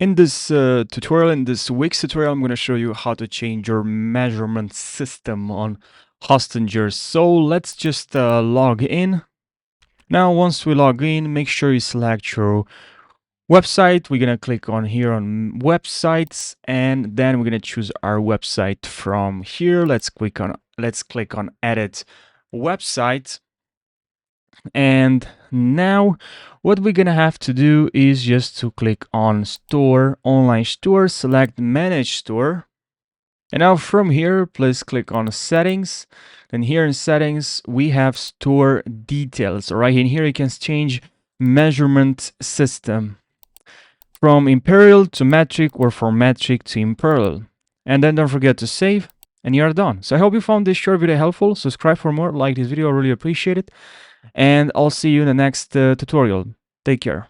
In this tutorial, in this week's tutorial, I'm going to show you how to change your measurement system on Hostinger. So let's just log in. Now, once we log in, make sure you select your website. We're going to click on here on websites, and then we're going to choose our website from here. Let's click on edit website. And now what we're gonna have to do is just to click on store, online store, select manage store. And now from here, please click on settings. Then here in settings, we have store details. All right, in here you can change measurement system from imperial to metric or from metric to imperial. And then don't forget to save and you're done. So I hope you found this short video helpful. Subscribe for more, like this video, I really appreciate it. And I'll see you in the next tutorial. Take care.